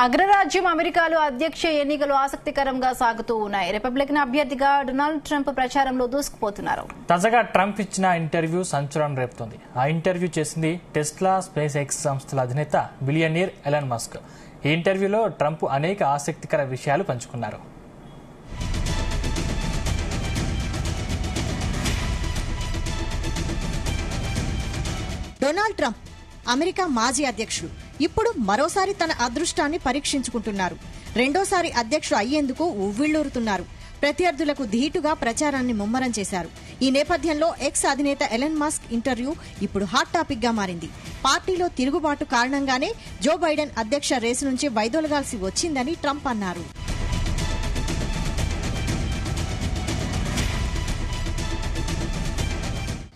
అగ్రరాజ్యం అమెరికాలో అధ్యక్ష ఎన్నికలు ఆసక్తికరంగా సాగుతూ ఉన్నాయి. రిపబ్లికన్ అభ్యర్థిగా డొనాల్డ్ ట్రంప్ ప్రచారంలో దూసుకుపోతున్నారు. తాజాగా ట్రంప్ ఇచ్చిన ఇంటర్వ్యూ సంచలనం రేపుతోంది. ఆ ఇంటర్వ్యూ చేసింది టెస్లా, స్పేస్ ఎక్స్ సంస్థల అధినేత బిలియనీర్ ఎలాన్ మస్క్. ఈ ఇంటర్వ్యూలో ట్రంప్ అనేక ఆసక్తికర విషయాలు పంచుకున్నారు. డొనాల్డ్ ట్రంప్ అమెరికా మాజీ అధ్యక్షుడు ఇప్పుడు మరోసారి తన అదృష్టాన్ని పరీక్షించుకుంటున్నారు. రెండోసారి అధ్యక్షుడు అయ్యేందుకు ఉవ్విళ్లూరుతున్నారు. ప్రత్యర్థులకు ధీటుగా ప్రచారాన్ని ముమ్మరం చేశారు. ఈ నేపథ్యంలో ఎక్స్ అధినేత ఎలన్ మస్క్ ఇంటర్వ్యూ ఇప్పుడు హాట్ టాపిక్ గా మారింది. పార్టీలో తిరుగుబాటు కారణంగానే జో బైడెన్ అధ్యక్ష రేసు నుంచి వైదొలగాల్సి వచ్చిందని ట్రంప్ అన్నారు.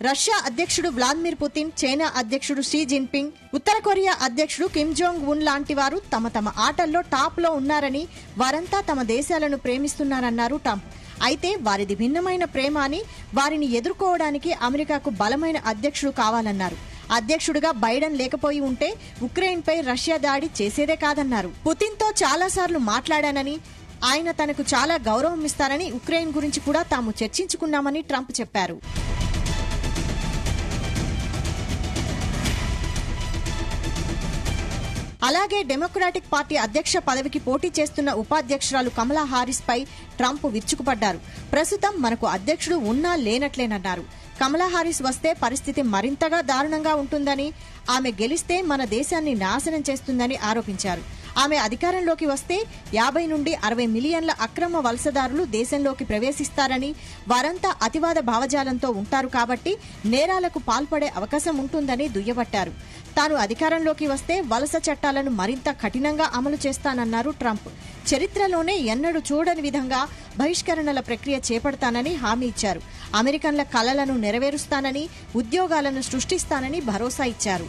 రష్యా అధ్యక్షుడు వ్లాదిమిర్ పుతిన్, చైనా అధ్యక్షుడు షీ జిన్పింగ్, ఉత్తర కొరియా అధ్యక్షుడు కిమ్ జోంగ్ ఉన్ లాంటి వారు తమ ఆటల్లో టాప్ లో ఉన్నారని, వారంతా తమ దేశాలను ప్రేమిస్తున్నారన్నారు ట్రంప్. అయితే వారిది భిన్నమైన ప్రేమ అని, వారిని ఎదుర్కోవడానికి అమెరికాకు బలమైన అధ్యక్షుడు కావాలన్నారు. అధ్యక్షుడిగా బైడెన్ లేకపోయి ఉంటే ఉక్రెయిన్ పై రష్యా దాడి చేసేదే కాదన్నారు. పుతిన్ తో చాలాసార్లు మాట్లాడానని, ఆయన తనకు చాలా గౌరవం ఇస్తారని, ఉక్రెయిన్ గురించి కూడా తాము చర్చించుకున్నామని ట్రంప్ చెప్పారు. అలాగే డెమోక్రాటిక్ పార్టీ అధ్యక్ష పదవికి పోటీ చేస్తున్న ఉపాధ్యక్షురాలు కమలా హారిస్ పై ట్రంప్ విరుచుకుపడ్డారు. ప్రస్తుతం మనకు అధ్యక్షుడు ఉన్నా లేనట్లేనన్నారు. కమలా హారిస్ వస్తే పరిస్థితి మరింతగా దారుణంగా ఉంటుందని, ఆమె గెలిస్తే మన దేశాన్ని నాశనం చేస్తుందని ఆరోపించారు. ఆమె అధికారంలోకి వస్తే 50 నుండి 60 మిలియన్ల అక్రమ వలసదారులు దేశంలోకి ప్రవేశిస్తారని, వారంతా అతివాద భావజాలంతో ఉంటారు కాబట్టి నేరాలకు పాల్పడే అవకాశం ఉంటుందని దుయ్యబట్టారు. తాను అధికారంలోకి వస్తే వలస చట్టాలను మరింత కఠినంగా అమలు చేస్తానన్నారు ట్రంప్. చరిత్రలోనే ఎన్నడూ చూడని విధంగా బహిష్కరణల ప్రక్రియ చేపడతానని హామీ ఇచ్చారు. అమెరికన్ల కలలను నెరవేరుస్తానని, ఉద్యోగాలను సృష్టిస్తానని భరోసా ఇచ్చారు.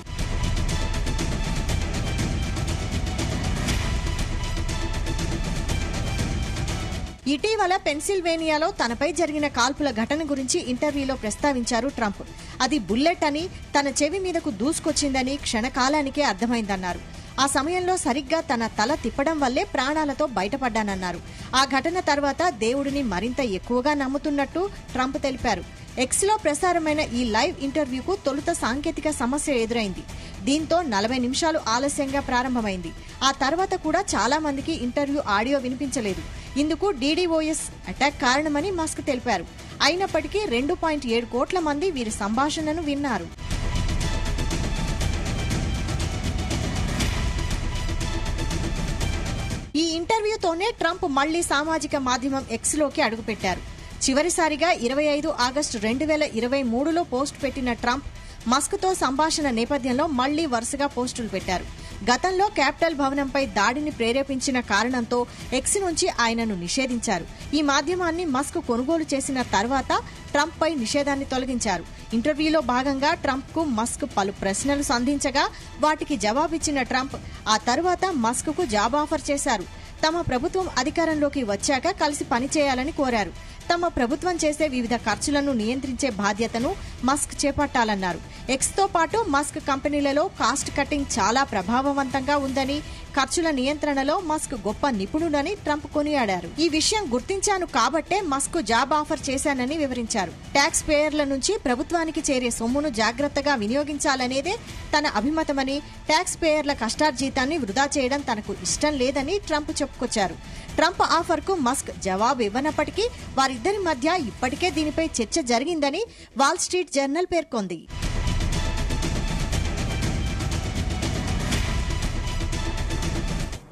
ఇటీవల పెన్సిల్వేనియాలో తనపై జరిగిన కాల్పుల ఘటన గురించి ఇంటర్వ్యూలో ప్రస్తావించారు ట్రంప్. అది బుల్లెట్ అని, తన చెవి మీదకు దూసుకొచ్చిందని క్షణకాలానికే అర్థమైందన్నారు. ఆ సమయంలో సరిగ్గా తన తల తిప్పడం వల్లే ప్రాణాలతో బయటపడ్డానన్నారు. ఆ ఘటన తర్వాత దేవుడిని మరింత ఎక్కువగా నమ్ముతున్నట్టు ట్రంప్ తెలిపారు. ఎక్స్లో ప్రసారమైన ఈ లైవ్ ఇంటర్వ్యూకు తొలుత సాంకేతిక సమస్య ఎదురైంది. దీంతో 40 నిమిషాలు ఆలస్యంగా ప్రారంభమైంది. ఆ తర్వాత కూడా చాలా మందికి ఇంటర్వ్యూ ఆడియో వినిపించలేదు. ఇందుకు DDoS అటాక్ కారణమని మస్క్ తెలిపారు. అయినప్పటికీ 2.7 కోట్ల మంది వీరి సంభాషణను విన్నారు. ఈ ఇంటర్వ్యూతోనే ట్రంప్ మళ్లీ సామాజిక మాధ్యమం ఎక్స్లోకి అడుగుపెట్టారు. చివరిసారిగా 25 ఆగస్టు 2023లో పోస్ట్ పెట్టిన ట్రంప్ మస్క్తో సంభాషణ నేపథ్యంలో మళ్లీ వరుసగా పోస్టులు పెట్టారు. గతంలో క్యాపిటల్ భవనంపై దాడిని ప్రేరేపించిన కారణంతో ఎక్స్ నుంచి ఆయనను నిషేధించారు. ఈ మాధ్యమాన్ని మస్క్ కొనుగోలు చేసిన తర్వాత ట్రంప్ పై నిషేధాన్ని తొలగించారు. ఇంటర్వ్యూలో భాగంగా ట్రంప్ కు మస్క్ పలు ప్రశ్నలు సంధించగా వాటికి జవాబిచ్చిన ట్రంప్ ఆ తర్వాత మస్క్ కు జాబ్ ఆఫర్ చేశారు. తమ ప్రభుత్వం అధికారంలోకి వచ్చాక కలిసి పనిచేయాలని కోరారు. తమ ప్రభుత్వం చేసే వివిధ ఖర్చులను నియంత్రించే బాధ్యతను మస్క్ చేపట్టాలన్నారు. ఎక్స్తో పాటు మస్క్ కంపెనీలలో కాస్ట్ కటింగ్ చాలా ప్రభావవంతంగా ఉందని, ఖర్చుల నియంత్రణలో మస్క్ గొప్ప నిపుణుడని ట్రంప్ కొనియాడారు. ఈ విషయం గుర్తించాను కాబట్టే మస్క్ జాబ్ ఆఫర్ చేశానని వివరించారు. ట్యాక్స్ పేయర్ల నుంచి ప్రభుత్వానికి చేరే సొమ్మును జాగ్రత్తగా వినియోగించాలనేదే తన అభిమతమని, ట్యాక్స్ పేయర్ల కష్టార్జీతాన్ని వృధా చేయడం తనకు ఇష్టం లేదని ట్రంప్ చెప్పుకొచ్చారు. ట్రంప్ ఆఫర్ కు మస్క్ జవాబు ఇవ్వనప్పటికీ వారిద్దరి మధ్య ఇప్పటికే దీనిపై చర్చ జరిగిందని వాల్ స్ట్రీట్ జర్నల్ పేర్కొంది.